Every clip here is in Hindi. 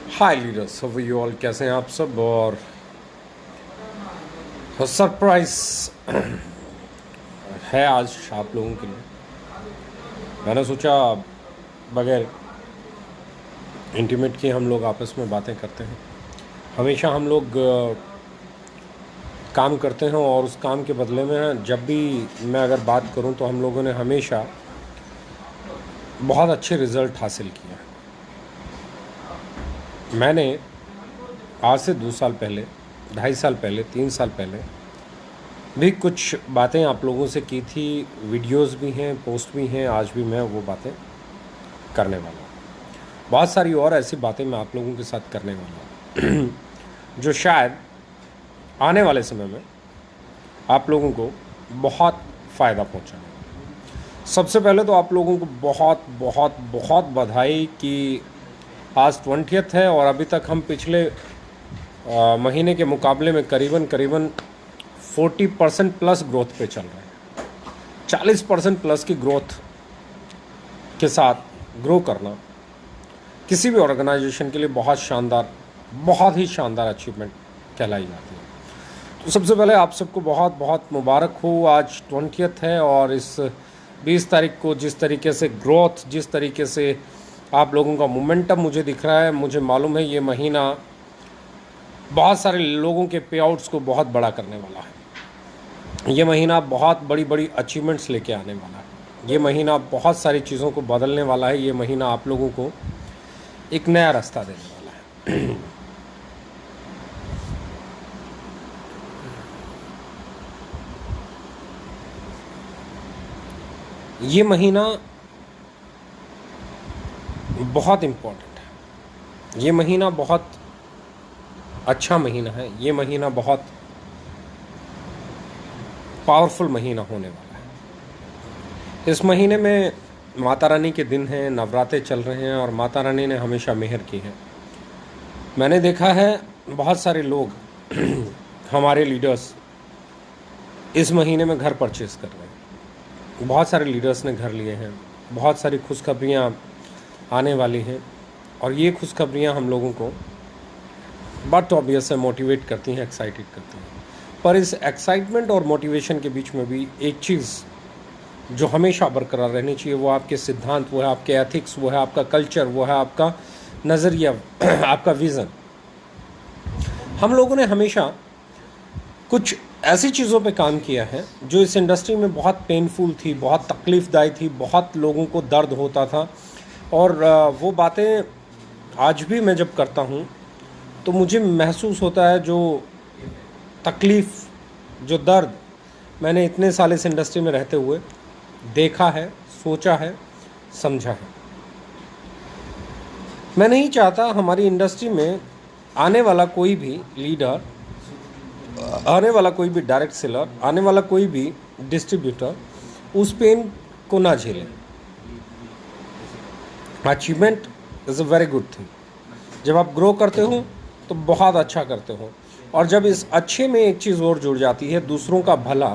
Hi leaders, how you all, कैसे हैं आप सब। और सरप्राइज है आज आप लोगों के लिए। मैंने सोचा बगैर इंटीमेट के हम लोग आपस में बातें करते हैं। हमेशा हम लोग काम करते हैं और उस काम के बदले में जब भी मैं अगर बात करूं तो हम लोगों ने हमेशा बहुत अच्छे रिज़ल्ट हासिल किए हैं। मैंने आज से 2 साल पहले, 2.5 साल पहले, 3 साल पहले भी कुछ बातें आप लोगों से की थी। वीडियोस भी हैं, पोस्ट भी हैं। आज भी मैं वो बातें करने वाला हूँ। बहुत सारी और ऐसी बातें मैं आप लोगों के साथ करने वाला हूँ जो शायद आने वाले समय में आप लोगों को बहुत फ़ायदा पहुँचाएगा। सबसे पहले तो आप लोगों को बहुत बहुत बहुत बधाई कि आज 20th है और अभी तक हम पिछले महीने के मुकाबले में करीबन 40% प्लस ग्रोथ पे चल रहे हैं। 40% प्लस की ग्रोथ के साथ ग्रो करना किसी भी ऑर्गेनाइजेशन के लिए बहुत ही शानदार अचीवमेंट कहलाई जाती है। तो सबसे पहले आप सबको बहुत बहुत मुबारक हो। आज 20th है और इस 20 तारीख को जिस तरीके से ग्रोथ, जिस तरीके से आप लोगों का मोमेंटम मुझे दिख रहा है, मुझे मालूम है ये महीना बहुत सारे लोगों के पे आउट्स को बहुत बड़ा करने वाला है। ये महीना बहुत बड़ी बड़ी अचीवमेंट्स लेके आने वाला है। ये महीना बहुत सारी चीज़ों को बदलने वाला है। ये महीना आप लोगों को एक नया रास्ता देने वाला है। ये महीना बहुत इम्पोर्टेंट है। ये महीना बहुत अच्छा महीना है। ये महीना बहुत पावरफुल महीना होने वाला है। इस महीने में माता रानी के दिन हैं, नवरात्रे चल रहे हैं और माता रानी ने हमेशा मेहर की है। मैंने देखा है बहुत सारे लोग हमारे लीडर्स इस महीने में घर परचेस कर रहे हैं। बहुत सारे लीडर्स ने घर लिए हैं। बहुत सारी खुशखबरियाँ आने वाली हैं और ये खुशखबरियाँ हम लोगों को बट ऑब्वियस है मोटिवेट करती हैं, एक्साइटेड करती हैं। पर इस एक्साइटमेंट और मोटिवेशन के बीच में भी एक चीज़ जो हमेशा बरकरार रहनी चाहिए, वो आपके सिद्धांत, वो है आपके एथिक्स, वो है आपका कल्चर, वो है आपका नज़रिया, आपका विज़न। हम लोगों ने हमेशा कुछ ऐसी चीज़ों पे काम किया है जो इस इंडस्ट्री में बहुत पेनफुल थी, बहुत तकलीफ़दायी थी, बहुत लोगों को दर्द होता था। और वो बातें आज भी मैं जब करता हूँ तो मुझे महसूस होता है जो तकलीफ़, जो दर्द मैंने इतने साल इस इंडस्ट्री में रहते हुए देखा है, सोचा है, समझा है। मैं नहीं चाहता हमारी इंडस्ट्री में आने वाला कोई भी लीडर, आने वाला कोई भी डायरेक्ट सेलर, आने वाला कोई भी डिस्ट्रीब्यूटर उस पेन को ना झेले। Achievement is a very good thing. जब आप ग्रो करते हो तो बहुत अच्छा करते हो, और जब इस अच्छे में एक चीज़ और जुड़ जाती है, दूसरों का भला,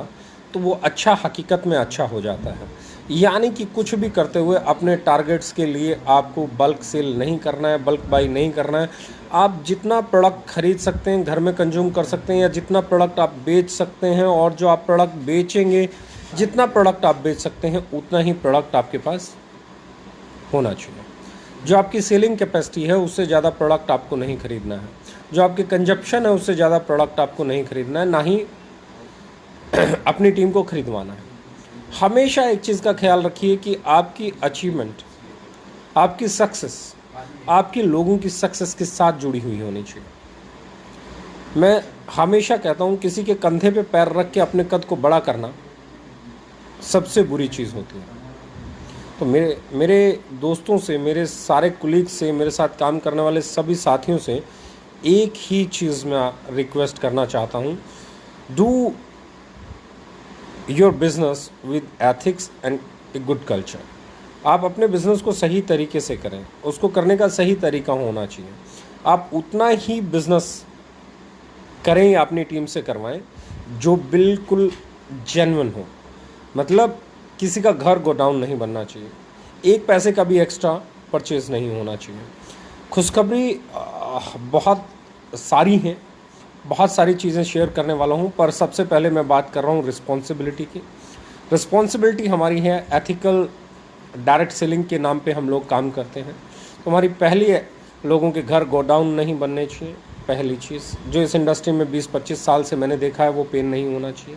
तो वो अच्छा हकीकत में अच्छा हो जाता है। यानी कि कुछ भी करते हुए अपने टारगेट्स के लिए आपको बल्क सेल नहीं करना है, बल्क बाई नहीं करना है। आप जितना प्रोडक्ट खरीद सकते हैं, घर में कंज्यूम कर सकते हैं, या जितना प्रोडक्ट आप बेच सकते हैं, और जो आप प्रोडक्ट बेचेंगे, जितना प्रोडक्ट आप बेच सकते हैं उतना ही प्रोडक्ट आपके पास होना चाहिए। जो आपकी सेलिंग कैपेसिटी है उससे ज़्यादा प्रोडक्ट आपको नहीं खरीदना है। जो आपकी कंजप्शन है उससे ज़्यादा प्रोडक्ट आपको नहीं खरीदना है, ना ही अपनी टीम को खरीदवाना है। हमेशा एक चीज़ का ख्याल रखिए कि आपकी अचीवमेंट, आपकी सक्सेस, आपके लोगों की सक्सेस के साथ जुड़ी हुई होनी चाहिए। मैं हमेशा कहता हूँ किसी के कंधे पे पैर रख के अपने कद को बड़ा करना सबसे बुरी चीज़ होती है। तो मेरे दोस्तों से, मेरे सारे कुलीग्स से, मेरे साथ काम करने वाले सभी साथियों से एक ही चीज़ मैं रिक्वेस्ट करना चाहता हूँ, do your business with ethics and a good culture. आप अपने बिजनेस को सही तरीके से करें, उसको करने का सही तरीका होना चाहिए। आप उतना ही बिजनेस करें या अपनी टीम से करवाएं जो बिल्कुल जेन्युइन हो। मतलब किसी का घर गोडाउन नहीं बनना चाहिए, एक पैसे का भी एक्स्ट्रा परचेज नहीं होना चाहिए। खुशखबरी बहुत सारी हैं, बहुत सारी चीज़ें शेयर करने वाला हूँ, पर सबसे पहले मैं बात कर रहा हूँ रिस्पॉन्सिबिलिटी की। रिस्पॉन्सिबिलिटी हमारी है एथिकल डायरेक्ट सेलिंग के नाम पे हम लोग काम करते हैं। तो हमारी पहली है, लोगों के घर गोडाउन नहीं बनने चाहिए। पहली चीज़ जो इस इंडस्ट्री में 20-25 साल से मैंने देखा है, वो पेन नहीं होना चाहिए।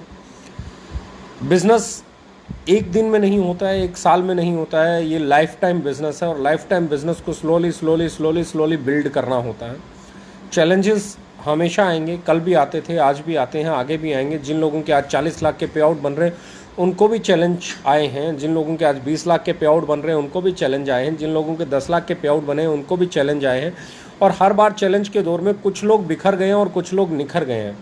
बिज़नेस एक दिन में नहीं होता है, एक साल में नहीं होता है, ये लाइफ टाइम बिजनेस है और लाइफ टाइम बिजनेस को स्लोली बिल्ड करना होता है। चैलेंजेस हमेशा आएंगे, कल भी आते थे, आज भी आते हैं, आगे भी आएंगे। जिन लोगों के आज 40 लाख के पे आउट बन रहे हैं उनको भी चैलेंज आए हैं, जिन लोगों के आज 20 लाख के पे आउट बन रहे हैं उनको भी चैलेंज आए हैं, जिन लोगों के 10 लाख के पे आउट बने हैं उनको भी चैलेंज आए हैं। और हर बार चैलेंज के दौर में कुछ लोग बिखर गए हैं और कुछ लोग निखर गए हैं।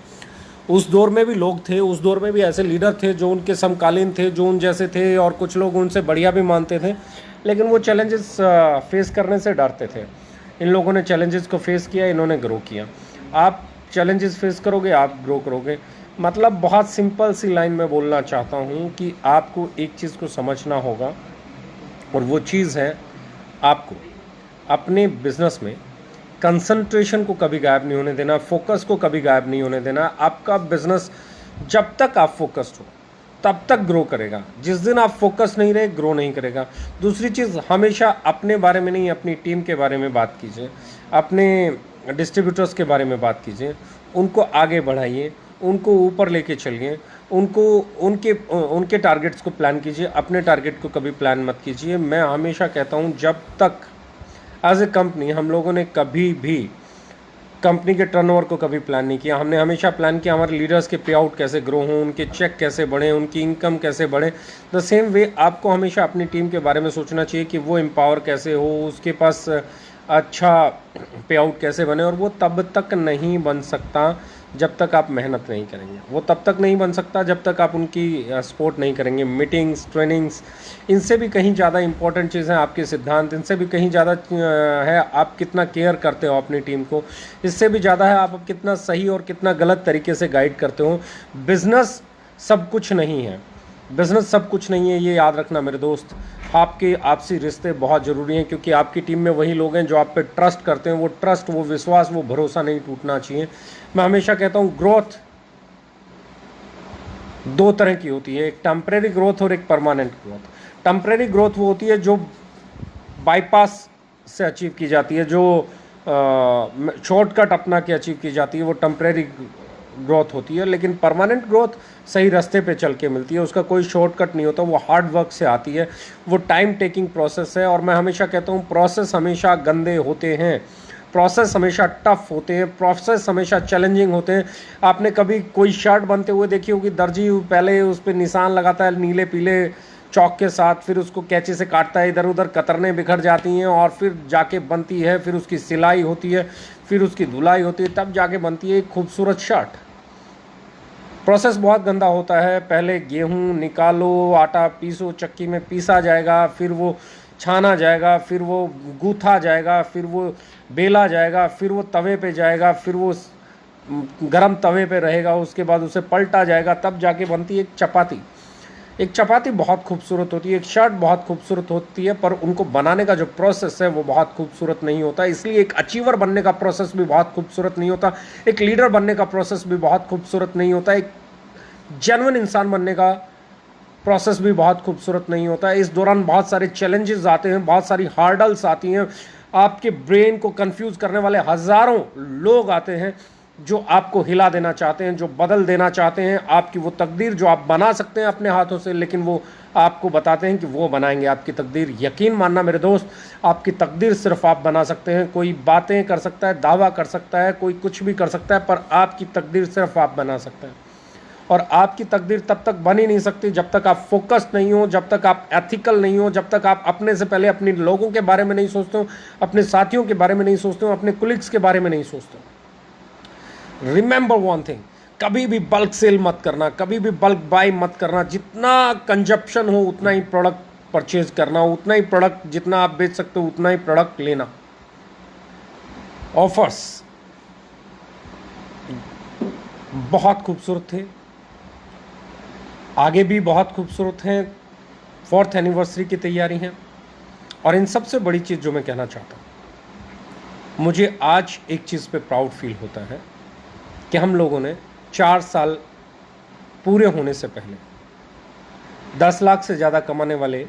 उस दौर में भी लोग थे, उस दौर में भी ऐसे लीडर थे जो उनके समकालीन थे, जो उन जैसे थे, और कुछ लोग उनसे बढ़िया भी मानते थे, लेकिन वो चैलेंजेस फेस करने से डरते थे। इन लोगों ने चैलेंजेस को फेस किया, इन्होंने ग्रो किया। आप चैलेंजेस फेस करोगे, आप ग्रो करोगे। मतलब बहुत सिंपल सी लाइन में बोलना चाहता हूँ कि आपको एक चीज़ को समझना होगा, और वो चीज़ है आपको अपने बिजनेस में कंसंट्रेशन को कभी गायब नहीं होने देना, फोकस को कभी गायब नहीं होने देना। आपका बिजनेस जब तक आप फोकस्ड हो तब तक ग्रो करेगा। जिस दिन आप फोकस नहीं रहे, ग्रो नहीं करेगा। दूसरी चीज़, हमेशा अपने बारे में नहीं, अपनी टीम के बारे में बात कीजिए, अपने डिस्ट्रीब्यूटर्स के बारे में बात कीजिए, उनको आगे बढ़ाइए, उनको ऊपर लेके चलिए, उनको उनके टारगेट्स को प्लान कीजिए, अपने टारगेट को कभी प्लान मत कीजिए। मैं हमेशा कहता हूँ, जब तक एज ए कंपनी हम लोगों ने कभी भी कंपनी के टर्नओवर को कभी प्लान नहीं किया। हमने हमेशा प्लान किया हमारे लीडर्स के पे आउट कैसे ग्रो हों, उनके चेक कैसे बढ़ें, उनकी इनकम कैसे बढ़े। द सेम वे आपको हमेशा अपनी टीम के बारे में सोचना चाहिए कि वो एम्पावर कैसे हो, उसके पास अच्छा पे आउट कैसे बने। और वो तब तक नहीं बन सकता जब तक आप मेहनत नहीं करेंगे, वो तब तक नहीं बन सकता जब तक आप उनकी सपोर्ट नहीं करेंगे। मीटिंग्स, ट्रेनिंग्स, इनसे भी कहीं ज़्यादा इंपॉर्टेंट चीज़ है आपके सिद्धांत, इनसे भी कहीं ज़्यादा है आप कितना केयर करते हो अपनी टीम को, इससे भी ज़्यादा है आप कितना सही और कितना गलत तरीके से गाइड करते हो। बिज़नेस सब कुछ नहीं है, बिज़नेस सब कुछ नहीं है, ये याद रखना मेरे दोस्त। आपके आपसी रिश्ते बहुत ज़रूरी हैं, क्योंकि आपकी टीम में वही लोग हैं जो आप पे ट्रस्ट करते हैं। वो ट्रस्ट, वो विश्वास, वो भरोसा नहीं टूटना चाहिए। मैं हमेशा कहता हूँ ग्रोथ दो तरह की होती है, एक टेम्परेरी ग्रोथ और एक परमानेंट ग्रोथ। टेम्परेरी ग्रोथ वो होती है जो बाईपास से अचीव की जाती है, जो शॉर्टकट अपना के अचीव की जाती है, वो टेम्परेरी ग्रोथ होती है। लेकिन परमानेंट ग्रोथ सही रास्ते पे चल के मिलती है, उसका कोई शॉर्टकट नहीं होता, वो हार्ड वर्क से आती है, वो टाइम टेकिंग प्रोसेस है। और मैं हमेशा कहता हूँ प्रोसेस हमेशा गंदे होते हैं, प्रोसेस हमेशा टफ होते हैं, प्रोसेस हमेशा चैलेंजिंग होते हैं। आपने कभी कोई शर्ट बनते हुए देखी होगी, दर्जी पहले उस पर निशान लगाता है नीले पीले चौक के साथ, फिर उसको कैंची से काटता है, इधर उधर कतरनें बिखर जाती हैं और फिर जाके बनती है, फिर उसकी सिलाई होती है, फिर उसकी धुलाई होती है, तब जाके बनती है एक खूबसूरत शर्ट। प्रोसेस बहुत गंदा होता है। पहले गेहूं निकालो, आटा पीसो, चक्की में पीसा जाएगा, फिर वो छाना जाएगा, फिर वो गूथा जाएगा, फिर वो बेला जाएगा, फिर वो तवे पे जाएगा, फिर वो गरम तवे पे रहेगा, उसके बाद उसे पलटा जाएगा, तब जाके बनती है एक चपाती। एक चपाती बहुत खूबसूरत होती है, एक शर्ट बहुत खूबसूरत होती है, पर उनको बनाने का जो प्रोसेस है वो बहुत खूबसूरत नहीं होता। इसलिए एक अचीवर बनने का प्रोसेस भी बहुत खूबसूरत नहीं होता, एक लीडर बनने का प्रोसेस भी बहुत खूबसूरत नहीं होता, एक जेन्युइन इंसान बनने का प्रोसेस भी बहुत खूबसूरत नहीं होता है। इस दौरान बहुत सारे चैलेंजेस आते हैं, बहुत सारी हार्डल्स आती हैं, आपके ब्रेन को कंफ्यूज करने वाले हज़ारों लोग आते हैं जो आपको हिला देना चाहते हैं, जो बदल देना चाहते हैं आपकी वो तकदीर जो आप बना सकते हैं अपने हाथों से, लेकिन वो आपको बताते हैं कि वो बनाएंगे आपकी तकदीर। यकीन मानना मेरे दोस्त, आपकी तकदीर सिर्फ आप बना सकते हैं। कोई बातें कर सकता है, दावा कर सकता है, कोई कुछ भी कर सकता है, पर आपकी तकदीर सिर्फ आप बना सकते हैं। और आपकी तकदीर तब तक बन ही नहीं सकती जब तक आप फोकस्ड नहीं हो, जब तक आप एथिकल नहीं हो, जब तक आप अपने से पहले अपने लोगों के बारे में नहीं सोचते हो, अपने साथियों के बारे में नहीं सोचते हो, अपने कुलीग्स के बारे में नहीं सोचते हो। रिमेंबर वन थिंग, कभी भी बल्क सेल मत करना, कभी भी बल्क बाय मत करना। जितना कंजप्शन हो उतना ही प्रोडक्ट परचेज करना, उतना ही प्रोडक्ट जितना आप बेच सकते हो उतना ही प्रोडक्ट लेना। ऑफर्स बहुत खूबसूरत थे, आगे भी बहुत खूबसूरत हैं, 4th एनिवर्सरी की तैयारी है। और इन सबसे बड़ी चीज़ जो मैं कहना चाहता हूँ, मुझे आज एक चीज़ पे प्राउड फील होता है कि हम लोगों ने 4 साल पूरे होने से पहले 10 लाख से ज़्यादा कमाने वाले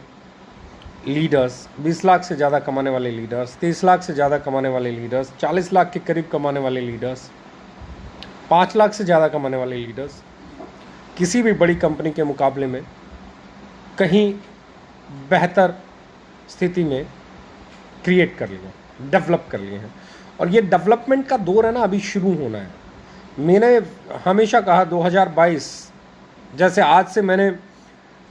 लीडर्स, 20 लाख से ज़्यादा कमाने वाले लीडर्स, 30 लाख से ज़्यादा कमाने वाले लीडर्स, 40 लाख के करीब कमाने वाले लीडर्स, 5 लाख से ज़्यादा कमाने वाले लीडर्स किसी भी बड़ी कंपनी के मुकाबले में कहीं बेहतर स्थिति में क्रिएट कर लिए, डेवलप कर लिए हैं। और ये डेवलपमेंट का दौर है ना, अभी शुरू होना है। मैंने हमेशा कहा 2022, जैसे आज से मैंने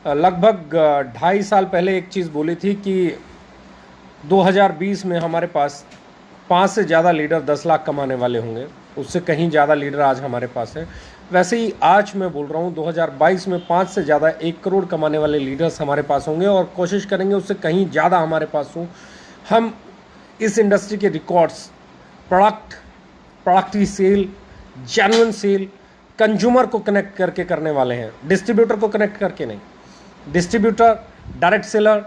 लगभग 2.5 साल पहले एक चीज़ बोली थी कि 2020 में हमारे पास 5 से ज़्यादा लीडर 10 लाख कमाने वाले होंगे, उससे कहीं ज़्यादा लीडर आज हमारे पास है। वैसे ही आज मैं बोल रहा हूँ 2022 में 5 से ज़्यादा 1 करोड़ कमाने वाले लीडर्स हमारे पास होंगे और कोशिश करेंगे उससे कहीं ज़्यादा हमारे पास हो। हम इस इंडस्ट्री के रिकॉर्ड्स, प्रोडक्ट की सेल, जेन्युइन सेल, कंज्यूमर को कनेक्ट करके करने वाले हैं, डिस्ट्रीब्यूटर को कनेक्ट करके नहीं। डिस्ट्रीब्यूटर, डायरेक्ट सेलर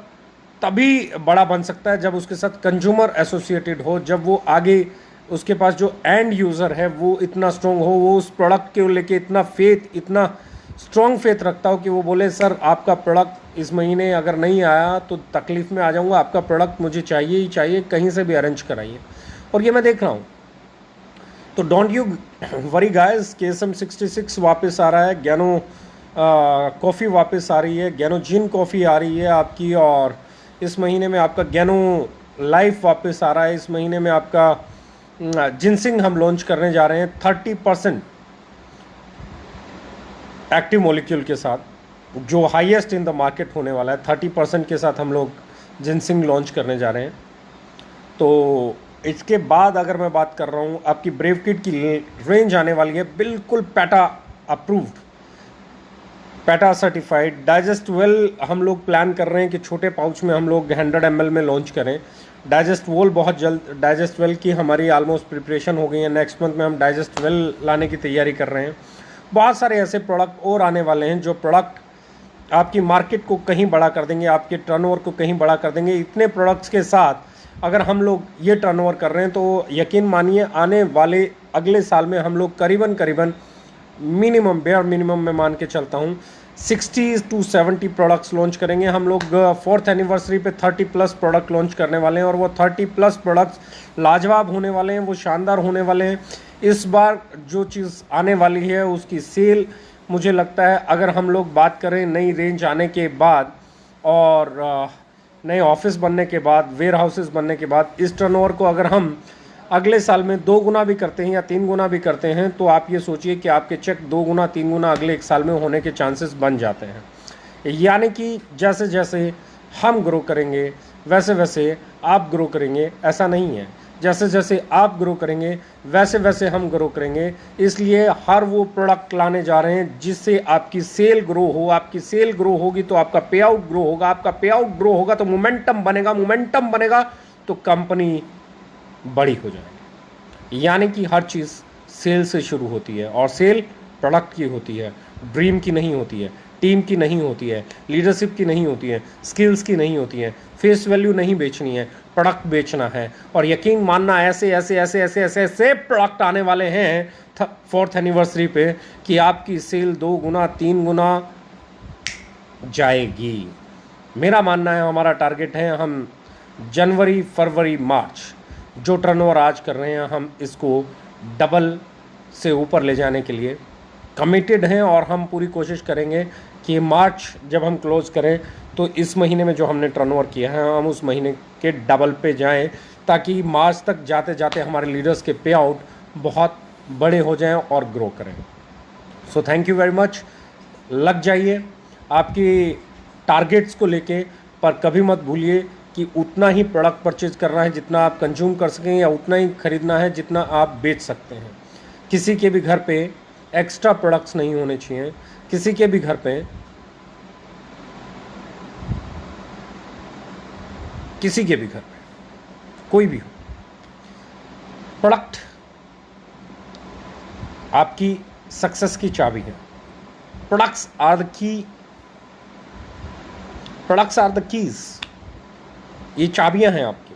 तभी बड़ा बन सकता है जब उसके साथ कंज्यूमर एसोसिएटेड हो, जब वो आगे उसके पास जो एंड यूज़र है वो इतना स्ट्रॉन्ग हो, वो उस प्रोडक्ट के लेके इतना इतना स्ट्रॉन्ग फेथ रखता हो कि वो बोले सर आपका प्रोडक्ट इस महीने अगर नहीं आया तो तकलीफ़ में आ जाऊंगा, आपका प्रोडक्ट मुझे चाहिए ही चाहिए, कहीं से भी अरेंज कराइए। और ये मैं देख रहा हूँ। तो don't you worry guys, KSM 66 वापस आ रहा है, गैनो कॉफ़ी वापस आ रही है, गैनो जिन कॉफ़ी आ रही है आपकी, और इस महीने में आपका गैनो लाइफ वापस आ रहा है। इस महीने में आपका जिनसिंग हम लॉन्च करने जा रहे हैं 30% एक्टिव मॉलिक्यूल के साथ, जो हाईएस्ट इन द मार्केट होने वाला है। 30% के साथ हम लोग जिनसिंग लॉन्च करने जा रहे हैं। तो इसके बाद अगर मैं बात कर रहा हूँ, आपकी ब्रेव किट की रेंज आने वाली है बिल्कुल PETA approved, PETA certified. Digest well हम लोग प्लान कर रहे हैं कि छोटे पाउच में हम लोग 100 ml में लॉन्च करें। डाइजेस्ट वोल बहुत जल्द, डाइजेस्ट वेल की हमारी ऑलमोस्ट प्रिपरेशन हो गई है। नेक्स्ट मंथ में हम डाइजेस्ट वेल लाने की तैयारी कर रहे हैं। बहुत सारे ऐसे प्रोडक्ट और आने वाले हैं जो प्रोडक्ट आपकी मार्केट को कहीं बड़ा कर देंगे, आपके टर्नओवर को कहीं बड़ा कर देंगे। इतने प्रोडक्ट्स के साथ अगर हम लोग ये टर्नओवर कर रहे हैं तो यकीन मानिए आने वाले अगले साल में हम लोग करीबन मिनिमम, बेयर मिनिमम मैं मान के चलता हूँ 60 to 70 प्रोडक्ट्स लॉन्च करेंगे। हम लोग 4th एनिवर्सरी पे 30+ प्रोडक्ट लॉन्च करने वाले हैं और वो 30+ प्रोडक्ट्स लाजवाब होने वाले हैं, वो शानदार होने वाले हैं। इस बार जो चीज़ आने वाली है उसकी सेल, मुझे लगता है अगर हम लोग बात करें नई रेंज आने के बाद और नए ऑफिस बनने के बाद, वेयर हाउसेस बनने के बाद, इस टर्नओवर को अगर हम अगले साल में 2 गुना भी करते हैं या 3 गुना भी करते हैं तो आप ये सोचिए कि आपके चेक 2 गुना 3 गुना अगले 1 साल में होने के चांसेस बन जाते हैं। यानी कि जैसे जैसे हम ग्रो करेंगे वैसे वैसे आप ग्रो करेंगे, ऐसा नहीं है। जैसे जैसे आप ग्रो करेंगे वैसे वैसे हम ग्रो करेंगे। इसलिए हर वो प्रोडक्ट लाने जा रहे हैं जिससे आपकी सेल ग्रो हो। आपकी सेल ग्रो होगी तो आपका पे आउट ग्रो होगा, आपका पे आउट ग्रो होगा तो मोमेंटम बनेगा, मोमेंटम बनेगा तो कंपनी बड़ी हो जाएगी। यानी कि हर चीज़ सेल से शुरू होती है और सेल प्रोडक्ट की होती है, ड्रीम की नहीं होती है, टीम की नहीं होती है, लीडरशिप की नहीं होती है, स्किल्स की नहीं होती है। फेस वैल्यू नहीं बेचनी है, प्रोडक्ट बेचना है। और यकीन मानना ऐसे ऐसे ऐसे ऐसे ऐसे ऐसे प्रोडक्ट आने वाले हैं 4th एनिवर्सरी पे कि आपकी सेल 2 गुना 3 गुना जाएगी। मेरा मानना है, हमारा टारगेट है, हम जनवरी फरवरी मार्च जो टर्नओवर आज कर रहे हैं हम इसको डबल से ऊपर ले जाने के लिए कमिटेड हैं। और हम पूरी कोशिश करेंगे कि मार्च जब हम क्लोज करें तो इस महीने में जो हमने टर्नओवर किया है हम उस महीने के डबल पे जाएं, ताकि मार्च तक जाते जाते हमारे लीडर्स के पे आउट बहुत बड़े हो जाएं और ग्रो करें। So thank you very much. लग जाइए आपकी टारगेट्स को लेके, पर कभी मत भूलिए कि उतना ही प्रोडक्ट परचेज करना है जितना आप कंज्यूम कर सकें, या उतना ही खरीदना है जितना आप बेच सकते हैं। किसी के भी घर पे एक्स्ट्रा प्रोडक्ट्स नहीं होने चाहिए। किसी के भी घर पे, किसी के भी घर पे, कोई भी हो, प्रोडक्ट आपकी सक्सेस की चाबी है। Products are the key, products are the keys. ये चाबियां हैं आपकी।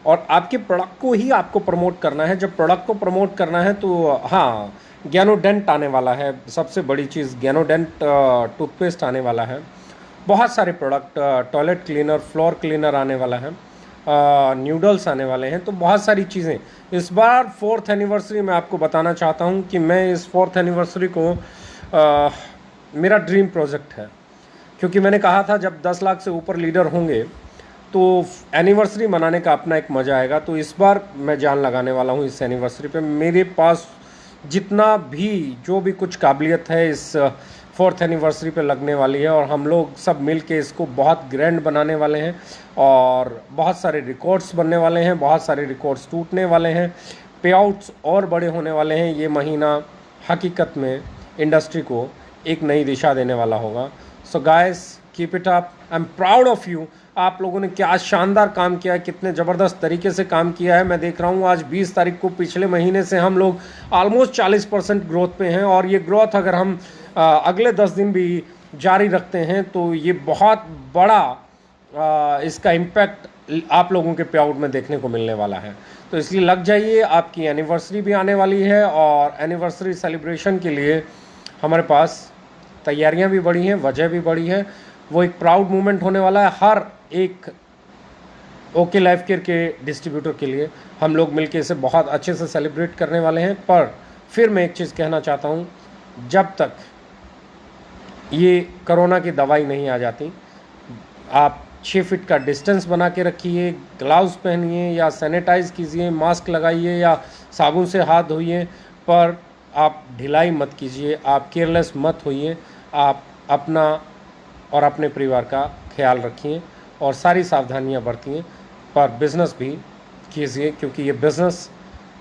और आपके प्रोडक्ट को ही आपको प्रमोट करना है। जब प्रोडक्ट को प्रमोट करना है तो हाँ, गैनोडेंट आने वाला है, सबसे बड़ी चीज़ गैनोडेंट टूथपेस्ट आने वाला है। बहुत सारे product, toilet cleaner, floor cleaner आने वाला है, न्यूडल्स आने वाले हैं। तो बहुत सारी चीज़ें इस बार 4th एनिवर्सरी में आपको बताना चाहता हूँ कि मैं इस 4th एनिवर्सरी को मेरा ड्रीम प्रोजेक्ट है, क्योंकि मैंने कहा था जब 10 लाख से ऊपर लीडर होंगे तो एनिवर्सरी मनाने का अपना एक मज़ा आएगा। तो इस बार मैं जान लगाने वाला हूँ इस एनिवर्सरी पे। मेरे पास जितना भी जो भी कुछ काबिलियत है इस 4th एनिवर्सरी पे लगने वाली है, और हम लोग सब मिल के इसको बहुत ग्रैंड बनाने वाले हैं और बहुत सारे रिकॉर्ड्स बनने वाले हैं, बहुत सारे रिकॉर्ड्स टूटने वाले हैं, पे आउट्स और बड़े होने वाले हैं। ये महीना हकीकत में इंडस्ट्री को एक नई दिशा देने वाला होगा। So guys, keep it up, I am proud of you. आप लोगों ने क्या शानदार काम किया है, कितने ज़बरदस्त तरीके से काम किया है। मैं देख रहा हूँ आज 20 तारीख को, पिछले महीने से हम लोग ऑलमोस्ट 40% ग्रोथ पे हैं, और ये ग्रोथ अगर हम अगले 10 दिन भी जारी रखते हैं तो ये बहुत बड़ा इसका इम्पैक्ट आप लोगों के पे आउट में देखने को मिलने वाला है। तो इसलिए लग जाइए, आपकी एनिवर्सरी भी आने वाली है और एनिवर्सरी सेलिब्रेशन के लिए हमारे पास तैयारियां भी बड़ी हैं, वजह भी बड़ी है। वो एक प्राउड मोमेंट होने वाला है हर एक ओके लाइफ केयर के डिस्ट्रीब्यूटर के लिए। हम लोग मिलके इसे बहुत अच्छे से सेलिब्रेट करने वाले हैं। पर फिर मैं एक चीज़ कहना चाहता हूँ, जब तक ये कोरोना की दवाई नहीं आ जाती, आप 6 फीट का डिस्टेंस बना के रखिए, ग्लव्स पहनिए या सैनिटाइज कीजिए, मास्क लगाइए या साबुन से हाथ धोइए, पर आप ढिलाई मत कीजिए, आप केयरलेस मत होइए। आप अपना और अपने परिवार का ख्याल रखिए और सारी सावधानियां बरतिए, पर बिज़नेस भी कीजिए, क्योंकि ये बिज़नेस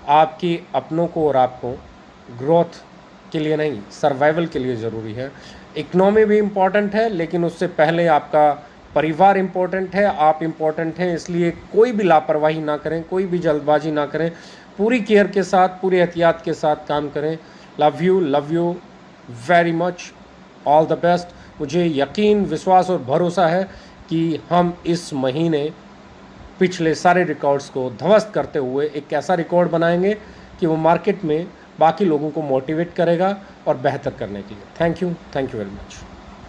आपकी अपनों को और आपको ग्रोथ के लिए नहीं, सर्वाइवल के लिए ज़रूरी है। इकनॉमी भी इम्पॉर्टेंट है, लेकिन उससे पहले आपका परिवार इम्पोर्टेंट है, आप इम्पोर्टेंट हैं। इसलिए कोई भी लापरवाही ना करें, कोई भी जल्दबाजी ना करें, पूरी केयर के साथ, पूरी एहतियात के साथ काम करें। Love you very much, all the best. मुझे यकीन, विश्वास और भरोसा है कि हम इस महीने पिछले सारे रिकॉर्ड्स को ध्वस्त करते हुए एक ऐसा रिकॉर्ड बनाएंगे कि वो मार्केट में बाकी लोगों को मोटिवेट करेगा और बेहतर करने के लिए। Thank you very much.